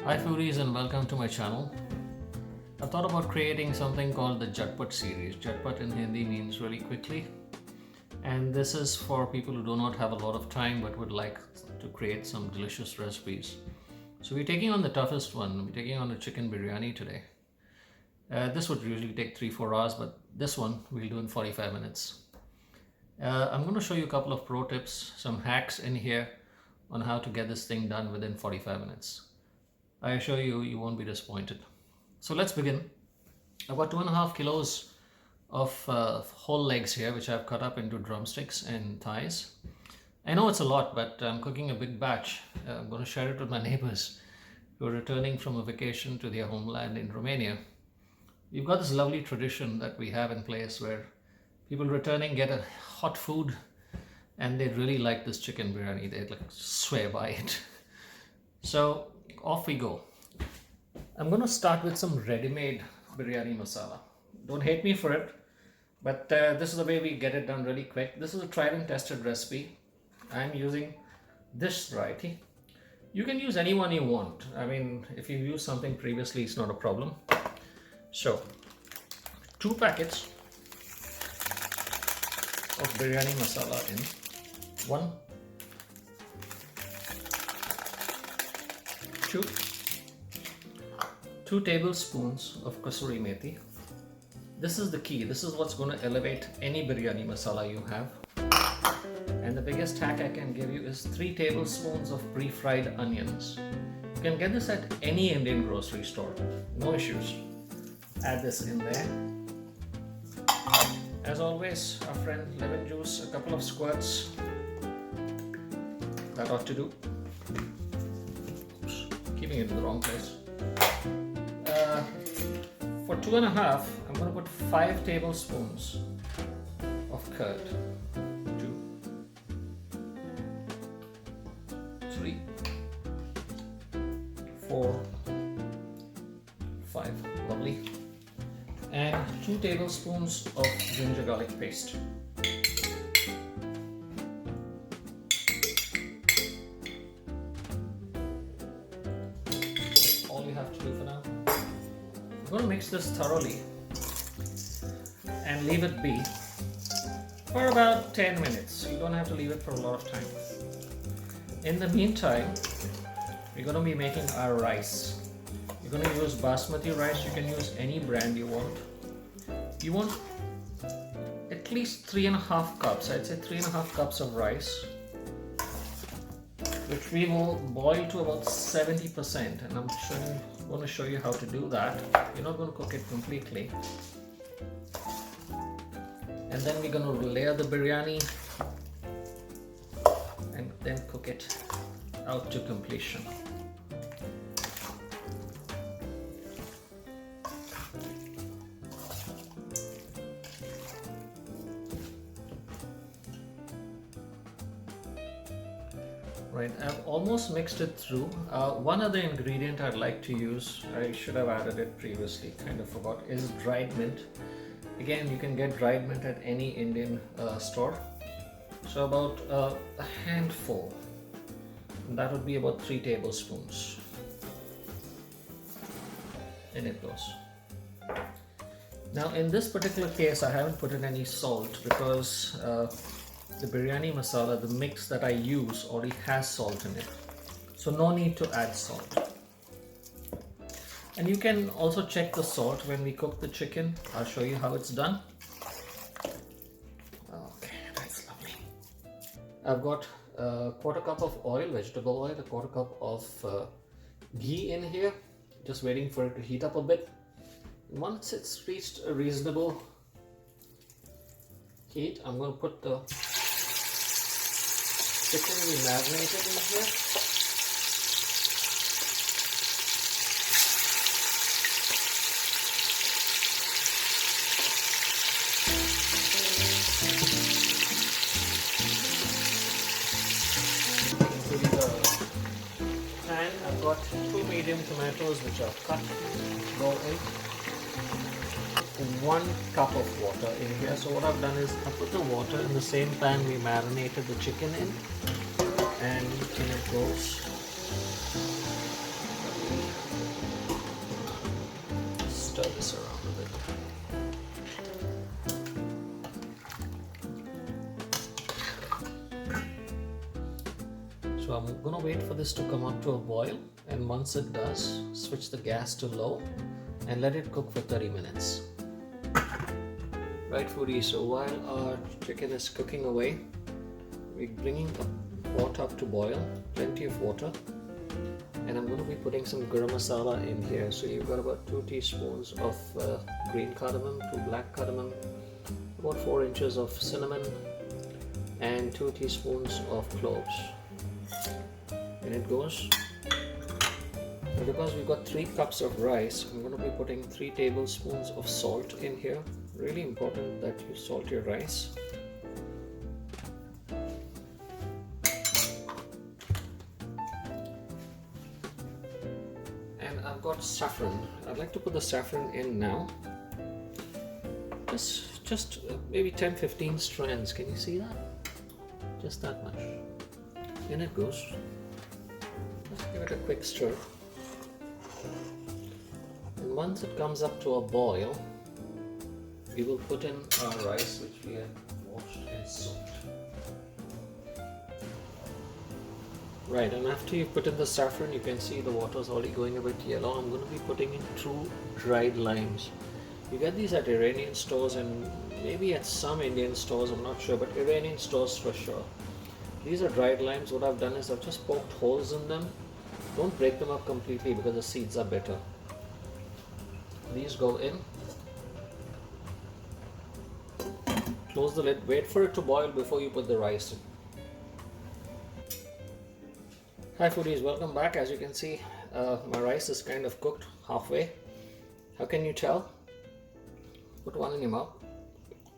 Hi foodies and welcome to my channel. I've thought about creating something called the Jatpat series. Jatpat in Hindi means really quickly, and this is for people who do not have a lot of time but would like to create some delicious recipes. So we're taking on the toughest one. We're taking on a chicken biryani today. This would usually take 3-4 hours, but this one we'll do in 45 minutes. I'm going to show you a couple of pro tips, some hacks in here on how to get this thing done within 45 minutes. I assure you, you won't be disappointed. So let's begin. I've got 2.5 kilos of whole legs here, which I've cut up into drumsticks and thighs. I know it's a lot, but I'm cooking a big batch. I'm going to share it with my neighbors who are returning from a vacation to their homeland in Romania. We've got this lovely tradition that we have in place where people returning get a hot food and they really like this chicken biryani. They like swear by it. So off we go. I'm going to start with some ready-made biryani masala. Don't hate me for it, but this is the way we get it done really quick. This is a tried and tested recipe. I'm using this variety. You can use any one you want. I mean, if you use something previously, it's not a problem. So, 2 packets of biryani masala in. 1, 2 tablespoons of kasuri methi. This is the key. This is what's going to elevate any biryani masala you have. And the biggest hack I can give you is 3 tablespoons of pre-fried onions. You can get this at any Indian grocery store. No issues. Add this in there. As always, our friend lemon juice, a couple of squirts. That ought to do. Oops, keeping it in the wrong place. For 2.5, I'm going to put 5 tablespoons of curd. 2, 3, 4, 5. Lovely. And 2 tablespoons of ginger garlic paste. That's all you have to do for now. I'm going to mix this thoroughly and leave it be for about 10 minutes. You don't have to leave it for a lot of time. In the meantime, we're going to be making our rice. You're going to use basmati rice. You can use any brand you want. You want at least 3.5 cups. I'd say 3.5 cups of rice, which we will boil to about 70%. And I'm going to show you how to do that. You're not going to cook it completely. And then we're going to layer the biryani and then cook it out to completion. Right, I've almost mixed it through. One other ingredient I'd like to use, I should have added it previously, kind of forgot, is dried mint. Again, you can get dried mint at any Indian store. So about a handful, and that would be about 3 tablespoons. In it goes. Now in this particular case, I haven't put in any salt because the biryani masala, the mix that I use, already has salt in it. So no need to add salt. And you can also check the salt when we cook the chicken. I'll show you how it's done. Okay, that's lovely. I've got a 1/4 cup of oil, vegetable oil, a 1/4 cup of ghee in here. Just waiting for it to heat up a bit. Once it's reached a reasonable heat, I'm going to put the chicken we marinated in here. Into the pan, I've got 2 medium tomatoes which I've cut. Go in. 1 cup of water in here. So what I've done is I put the water in the same pan we marinated the chicken in, and in it goes. So I'm gonna wait for this to come up to a boil, and once it does, switch the gas to low and let it cook for 30 minutes. Right, foodies, so while our chicken is cooking away, we're bringing the pot up to boil, plenty of water, and I'm going to be putting some garam masala in here. So you've got about 2 teaspoons of green cardamom, 2 black cardamom, about 4 inches of cinnamon, and 2 teaspoons of cloves. And it goes. And because we've got 3 cups of rice, I'm going to be putting 3 tablespoons of salt in here. Really important that you salt your rice. And I've got saffron. I'd like to put the saffron in now. Just maybe 10-15 strands. Can you see that? Just that much. In it goes. Just give it a quick stir. And once it comes up to a boil, we will put in our rice, which we have washed and soaked. Right, and after you put in the saffron, you can see the water is already going a bit yellow. I'm going to be putting in 2 dried limes. You get these at Iranian stores and maybe at some Indian stores, I'm not sure, but Iranian stores for sure. These are dried limes. What I've done is I've just poked holes in them. Don't break them up completely because the seeds are bitter. These go in. Close the lid, wait for it to boil before you put the rice in. Hi foodies, welcome back. As you can see, my rice is kind of cooked halfway. How can you tell? Put one in your mouth.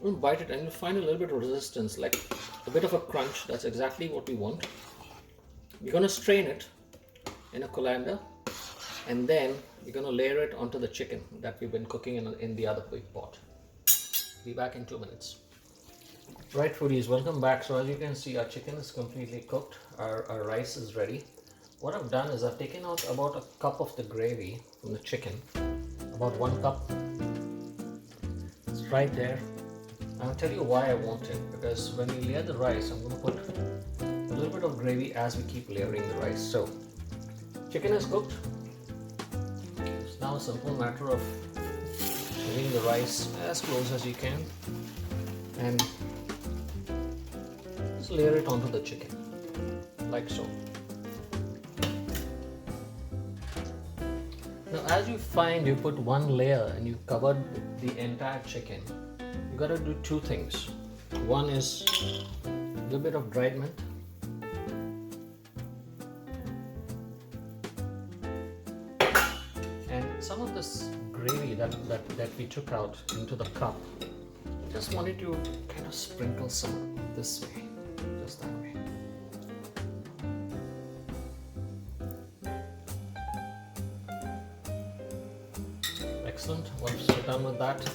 Don't bite it and you'll find a little bit of resistance, like a bit of a crunch. That's exactly what we want. We're going to strain it in a colander, and then we're going to layer it onto the chicken that we've been cooking in the other big pot. Be back in 2 minutes. Right foodies, welcome back. So as you can see, our chicken is completely cooked. Our rice is ready. What I've done is I've taken out about a cup of the gravy from the chicken. About 1 cup. It's right there. I'll tell you why I want it. Because when we layer the rice, I'm going to put a little bit of gravy as we keep layering the rice. So, chicken is cooked. It's now a simple matter of bringing the rice as close as you can. And just layer it onto the chicken, like so. Now as you find you put 1 layer and you covered the entire chicken, you gotta do 2 things. One is a little bit of dried mint. And some of this gravy that we took out into the cup, just wanted to kind of sprinkle some this way, just that way. Excellent. Once you're done with that,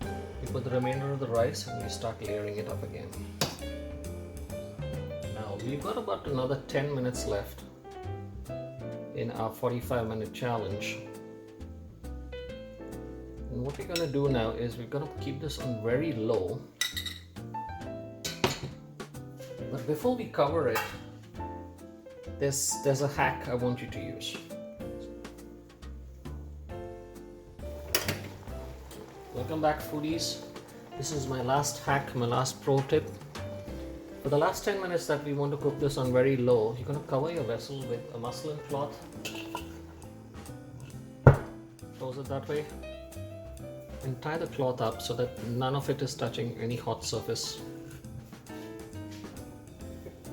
you put the remainder of the rice and you start layering it up again. Now we've got about another 10 minutes left in our 45-minute challenge. And what we're going to do now is we're going to keep this on very low. But before we cover it, there's a hack I want you to use. Welcome back foodies. This is my last hack, my last pro tip. For the last 10 minutes that we want to cook this on very low, you're going to cover your vessel with a muslin cloth. Close it that way. And tie the cloth up so that none of it is touching any hot surface.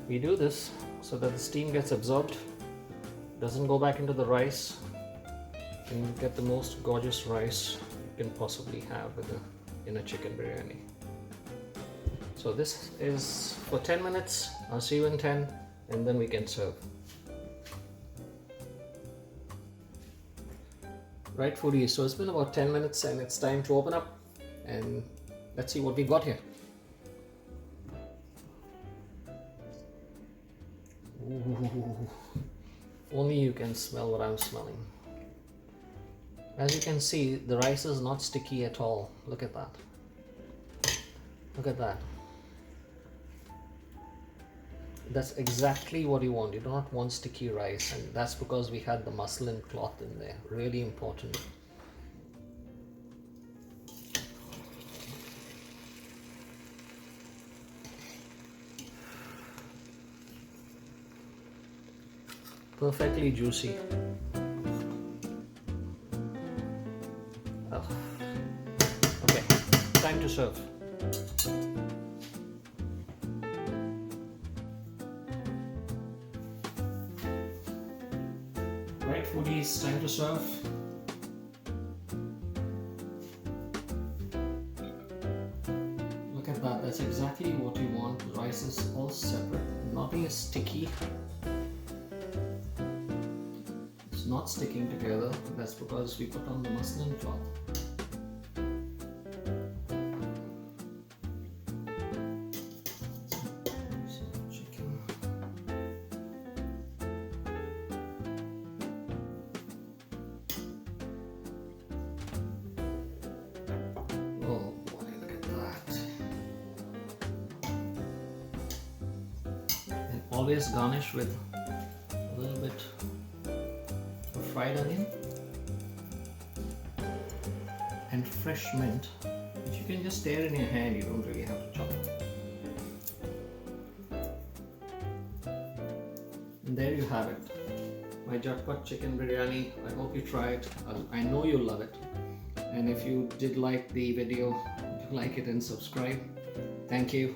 We do this so that the steam gets absorbed, doesn't go back into the rice, and you get the most gorgeous rice you can possibly have in a chicken biryani. So this is for 10 minutes. I'll see you in 10 and then we can serve. Right foodies, so it's been about 10 minutes and it's time to open up and let's see what we got here. Ooh, only you can smell what I'm smelling. As you can see, the rice is not sticky at all. Look at that. Look at that. That's exactly what you want. You do not want sticky rice, and that's because we had the muslin cloth in there. Really important. Perfectly juicy. Oh. Okay, time to serve. Right, foodies, time to serve. Look at that, that's exactly what you want. The rice is all separate, nothing is sticky. It's not sticking together, that's because we put on the muslin cloth. Oh boy, look at that. And always garnish with a little bit of fried onion and fresh mint, which you can just stir in your hand, you don't really have to chop. And there you have it, my Jatpat chicken biryani. I hope you try it. I know you'll love it. And if you did like the video, like it and subscribe. Thank you.